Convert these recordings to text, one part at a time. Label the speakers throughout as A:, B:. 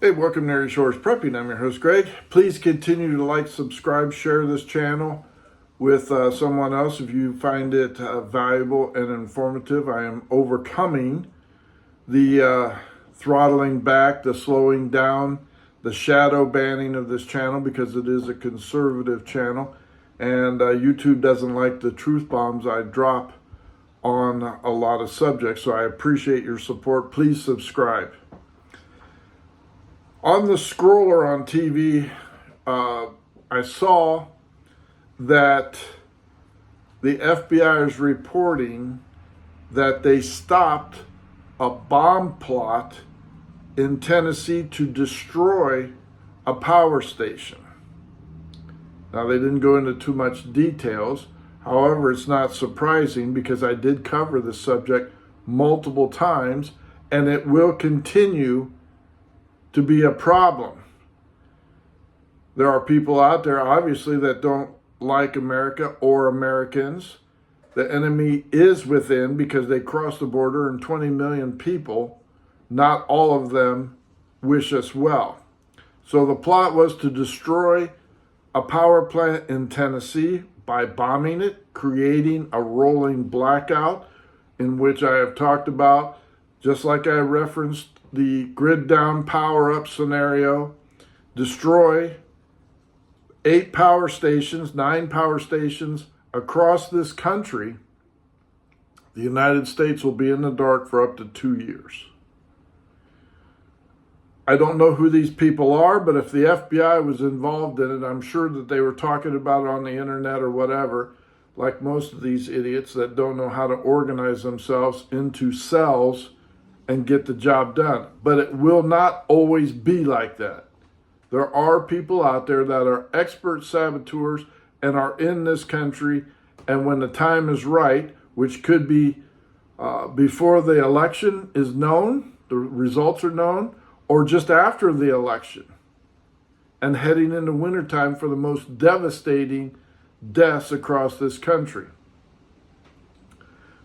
A: Hey, welcome to Area Shores Prepping. I'm your host, Greg. Please continue to like, subscribe, share this channel with someone else if you find it valuable and informative. I am overcoming the throttling back, the slowing down, the shadow banning of this channel because it is a conservative channel, and YouTube doesn't like the truth bombs I drop on a lot of subjects, so I appreciate your support. Please subscribe. On the scroller on TV, I saw that the FBI is reporting that they stopped a bomb plot in Tennessee to destroy a power station. Now, they didn't go into too much details. However, it's not surprising because I did cover this subject multiple times, and it will continue to be a problem. There are people out there, obviously, that don't like America or Americans. The enemy is within because they crossed the border, and 20 million people, not all of them, wish us well. So the plot was to destroy a power plant in Tennessee by bombing it, creating a rolling blackout, in which I have talked about, just like I referenced the grid down power up scenario, destroy 9 power stations across this country. The United States will be in the dark for up to 2 years. I don't know who these people are, but if the FBI was involved in it, I'm sure that they were talking about it on the internet or whatever, like most of these idiots that don't know how to organize themselves into cells and get the job done. But it will not always be like that. There are people out there that are expert saboteurs and are in this country, and when the time is right, which could be before the election is known, the results are known, or just after the election, and heading into wintertime for the most devastating deaths across this country.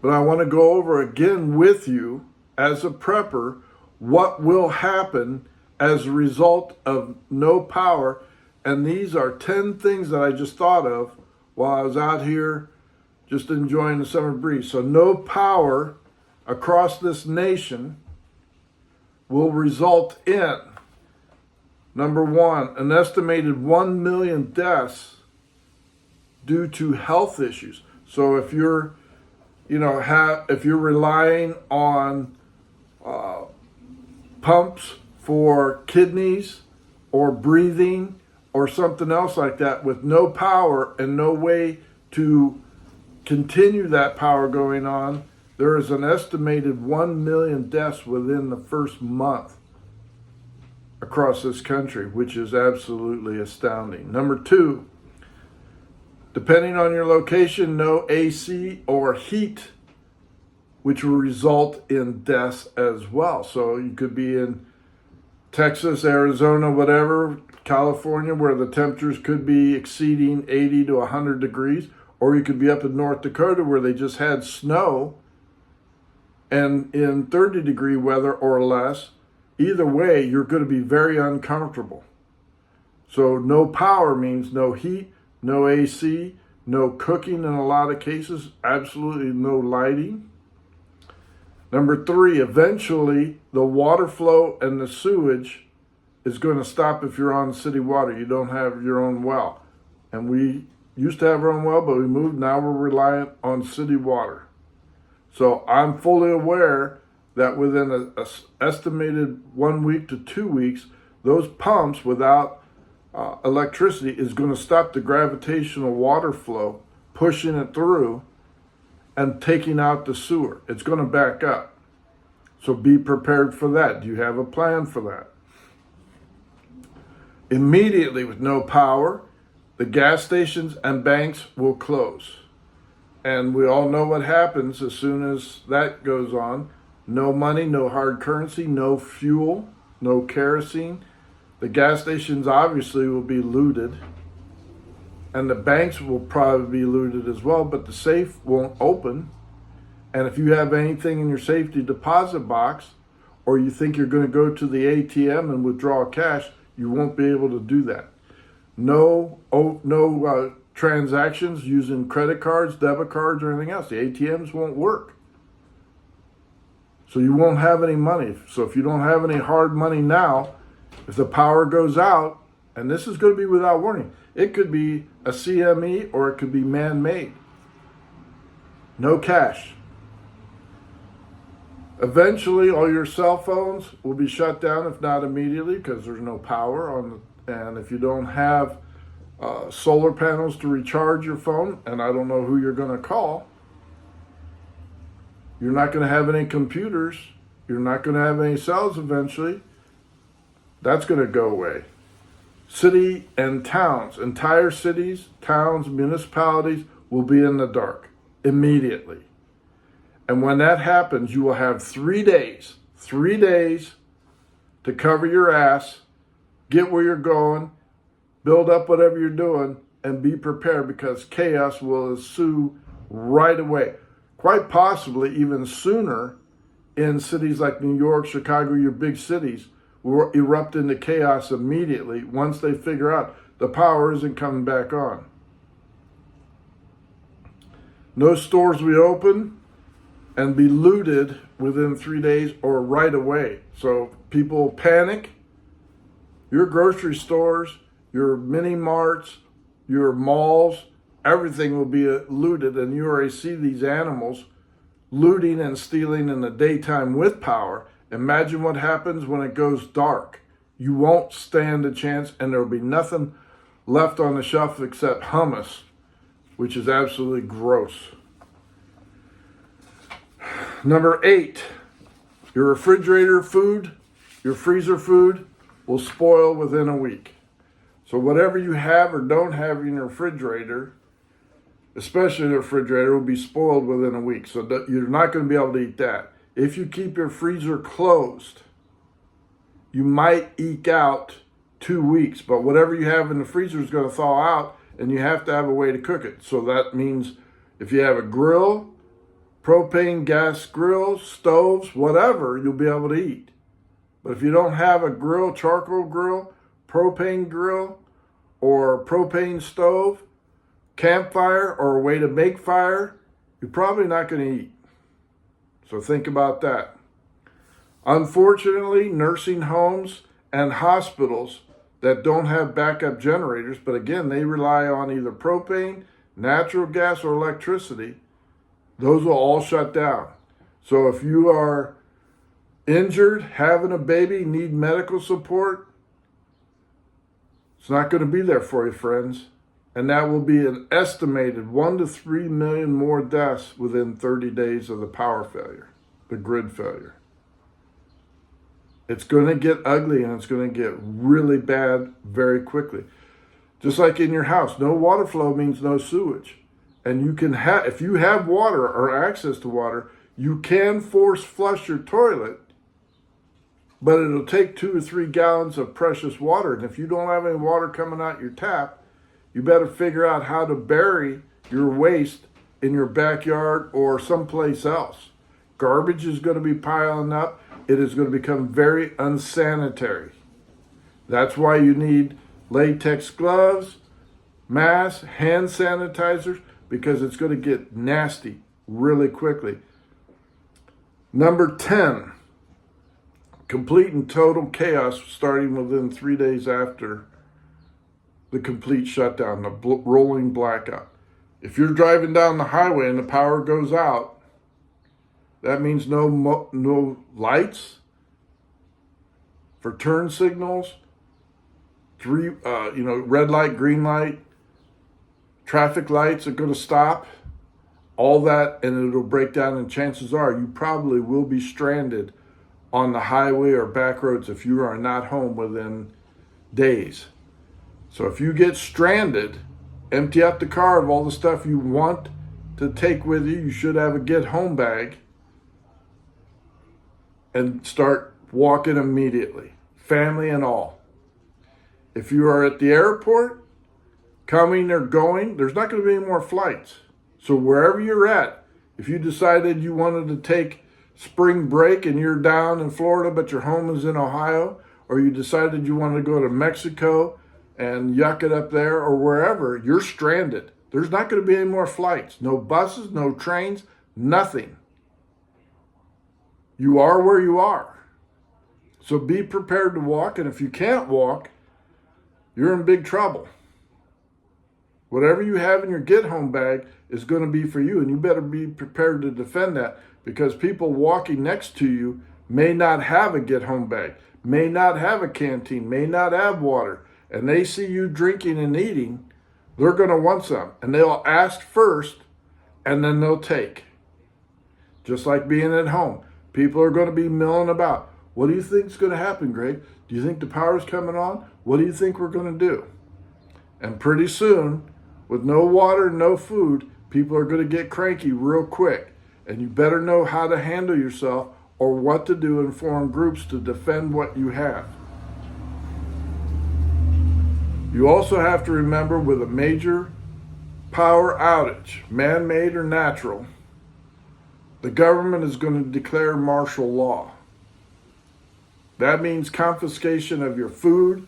A: But I want to go over again with you, as a prepper, what will happen as a result of no power. And these are 10 things that I just thought of while I was out here just enjoying the summer breeze. So no power across this nation will result in, number one, an estimated 1 million deaths due to health issues. So if you're relying on pumps for kidneys or breathing or something else like that, with no power and no way to continue that power going on, there is an estimated 1 million deaths within the first month across this country, which is absolutely astounding. Number two, depending on your location, no AC or heat, which will result in deaths as well. So you could be in Texas, Arizona, whatever, California, where the temperatures could be exceeding 80 to 100 degrees, or you could be up in North Dakota where they just had snow and in 30-degree weather or less. Either way, you're going to be very uncomfortable. So no power means no heat, no AC, no cooking in a lot of cases, absolutely no lighting. Number three, eventually the water flow and the sewage is going to stop if you're on city water. You don't have your own well. And we used to have our own well, but we moved. Now we're reliant on city water. So I'm fully aware that within an estimated 1 week to 2 weeks, those pumps without electricity is going to stop the gravitational water flow, pushing it through and taking out the sewer. It's going to back up. So be prepared for that. Do you have a plan for that? Immediately, with no power, the gas stations and banks will close. And we all know what happens as soon as that goes on. No money, no hard currency, no fuel, no kerosene. The gas stations obviously will be looted. And the banks will probably be looted as well, but the safe won't open. And if you have anything in your safety deposit box or you think you're going to go to the ATM and withdraw cash, you won't be able to do that. No transactions using credit cards, debit cards, or anything else. The ATMs won't work. So you won't have any money. So if you don't have any hard money now, if the power goes out, and this is going to be without warning, it could be a CME or it could be man-made. No cash. Eventually, all your cell phones will be shut down, if not immediately, because there's no power on the, and if you don't have solar panels to recharge your phone, and I don't know who you're going to call, you're not going to have any computers, you're not going to have any cells eventually. That's going to go away. City and towns, entire cities, towns, municipalities will be in the dark immediately. And when that happens, you will have 3 days to cover your ass, get where you're going, build up whatever you're doing, and be prepared, because chaos will ensue right away. Quite possibly even sooner in cities like New York, Chicago, your big cities, will erupt into chaos immediately once they figure out the power isn't coming back on. No stores will open and be looted within 3 days or right away. So people panic. Your grocery stores, your mini marts, your malls, everything will be looted, and you already see these animals looting and stealing in the daytime with power. Imagine what happens when it goes dark. You won't stand a chance, and there will be nothing left on the shelf except hummus, which is absolutely gross. Number 8, your refrigerator food, your freezer food will spoil within a week. So whatever you have or don't have in your refrigerator, especially the refrigerator, will be spoiled within a week. So you're not going to be able to eat that. If you keep your freezer closed, you might eke out 2 weeks, but whatever you have in the freezer is going to thaw out, and you have to have a way to cook it. So that means if you have a grill, propane gas grill, stoves, whatever, you'll be able to eat. But if you don't have a grill, charcoal grill, propane grill, or propane stove, campfire, or a way to make fire, you're probably not going to eat. So think about that. Unfortunately, nursing homes and hospitals that don't have backup generators, but again, they rely on either propane, natural gas, or electricity, those will all shut down. So if you are injured, having a baby, need medical support, it's not going to be there for you, friends. And that will be an estimated 1 to 3 million more deaths within 30 days of the power failure, the grid failure. It's going to get ugly, and it's going to get really bad very quickly. Just like in your house, no water flow means no sewage. And you can have, if you have water or access to water, you can force flush your toilet, but it'll take 2 or 3 gallons of precious water. And if you don't have any water coming out your tap, you better figure out how to bury your waste in your backyard or someplace else. Garbage is going to be piling up. It is going to become very unsanitary. That's why you need latex gloves, masks, hand sanitizers, because it's going to get nasty really quickly. Number 10, complete and total chaos starting within 3 days after the complete shutdown, the rolling blackout. If you're driving down the highway and the power goes out, that means no lights for turn signals, red light, green light, traffic lights are going to stop, all that, and it'll break down, and chances are you probably will be stranded on the highway or back roads if you are not home within days. So if you get stranded, empty out the car of all the stuff you want to take with you. You should have a get home bag, and start walking immediately, family and all. If you are at the airport, coming or going, there's not going to be any more flights. So wherever you're at, if you decided you wanted to take spring break and you're down in Florida, but your home is in Ohio, or you decided you wanted to go to Mexico and yuck it up there or wherever, you're stranded. There's not going to be any more flights. No buses, no trains, nothing. You are where you are. So be prepared to walk, and if you can't walk, you're in big trouble. Whatever you have in your get-home bag is going to be for you, and you better be prepared to defend that, because people walking next to you may not have a get-home bag, may not have a canteen, may not have water, and they see you drinking and eating, they're going to want some, and they'll ask first, and then they'll take. Just like being at home. People are going to be milling about. What do you think is going to happen, Greg? Do you think the power's coming on? What do you think we're going to do? And pretty soon, with no water and no food, people are going to get cranky real quick. And you better know how to handle yourself or what to do and form groups to defend what you have. You also have to remember, with a major power outage, man-made or natural, the government is going to declare martial law. That means confiscation of your food,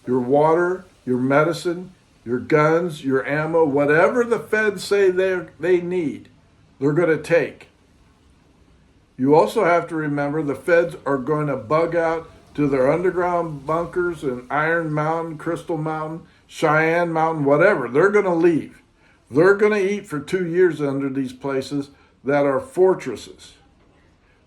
A: your water, your medicine, your guns, your ammo, whatever the feds say they need, they're going to take. You also have to remember the feds are going to bug out to their underground bunkers in Iron Mountain, Crystal Mountain, Cheyenne Mountain, whatever. They're going to leave. They're going to eat for 2 years under these places that are fortresses.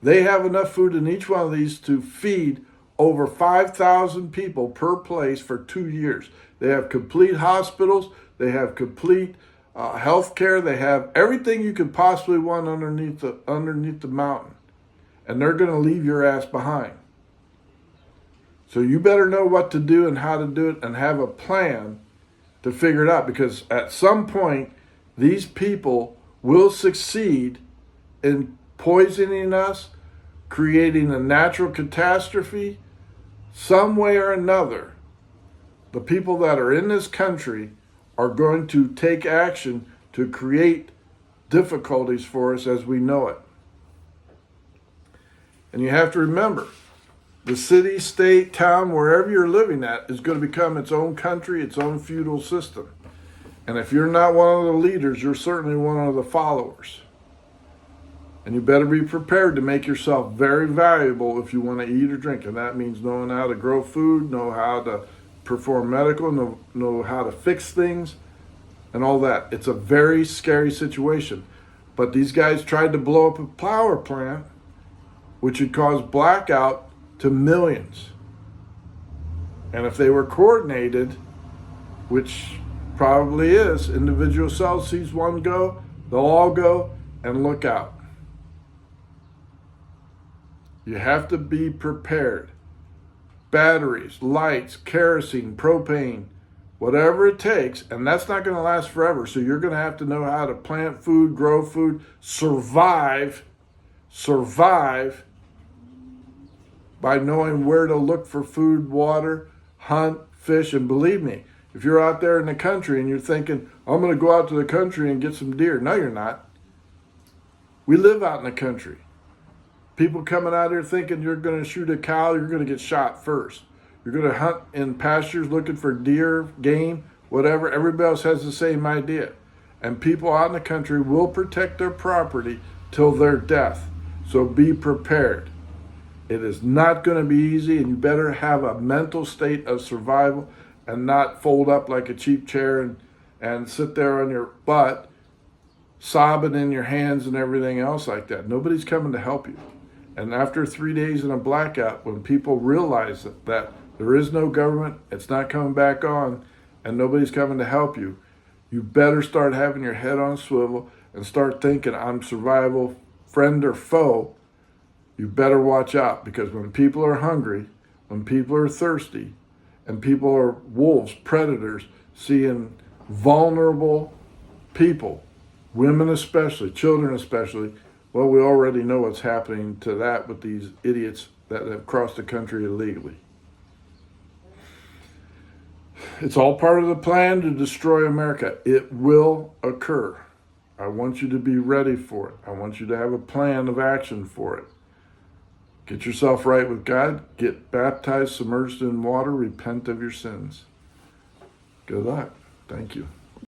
A: They have enough food in each one of these to feed over 5,000 people per place for 2 years. They have complete hospitals. They have complete health care. They have everything you could possibly want underneath the mountain. And they're going to leave your ass behind. So you better know what to do and how to do it and have a plan to figure it out, because at some point, these people will succeed in poisoning us, creating a natural catastrophe, some way or another. The people that are in this country are going to take action to create difficulties for us as we know it. And you have to remember, the city, state, town, wherever you're living at is going to become its own country, its own feudal system. And if you're not one of the leaders, you're certainly one of the followers. And you better be prepared to make yourself very valuable if you want to eat or drink. And that means knowing how to grow food, know how to perform medical, know how to fix things, and all that. It's a very scary situation. But these guys tried to blow up a power plant, which would cause blackout to millions. And if they were coordinated, which probably is, individual cells sees one go, they'll all go, and look out. You have to be prepared. Batteries, lights, kerosene, propane, whatever it takes, and that's not going to last forever. So you're going to have to know how to plant food, grow food, survive by knowing where to look for food, water, hunt, fish. And believe me, if you're out there in the country and you're thinking, I'm going to go out to the country and get some deer. No, you're not. We live out in the country. People coming out here thinking you're going to shoot a cow, you're going to get shot first. You're going to hunt in pastures looking for deer, game, whatever. Everybody else has the same idea. And people out in the country will protect their property till their death. So be prepared. It is not going to be easy, and you better have a mental state of survival and not fold up like a cheap chair and sit there on your butt, sobbing in your hands and everything else like that. Nobody's coming to help you. And after 3 days in a blackout, when people realize that there is no government, it's not coming back on, and nobody's coming to help you, you better start having your head on a swivel and start thinking, I'm survival, friend or foe. You better watch out, because when people are hungry, when people are thirsty, and people are wolves, predators, seeing vulnerable people, women especially, children especially, well, we already know what's happening to that with these idiots that have crossed the country illegally. It's all part of the plan to destroy America. It will occur. I want you to be ready for it. I want you to have a plan of action for it. Get yourself right with God. Get baptized, submerged in water. Repent of your sins. Good luck. Thank you.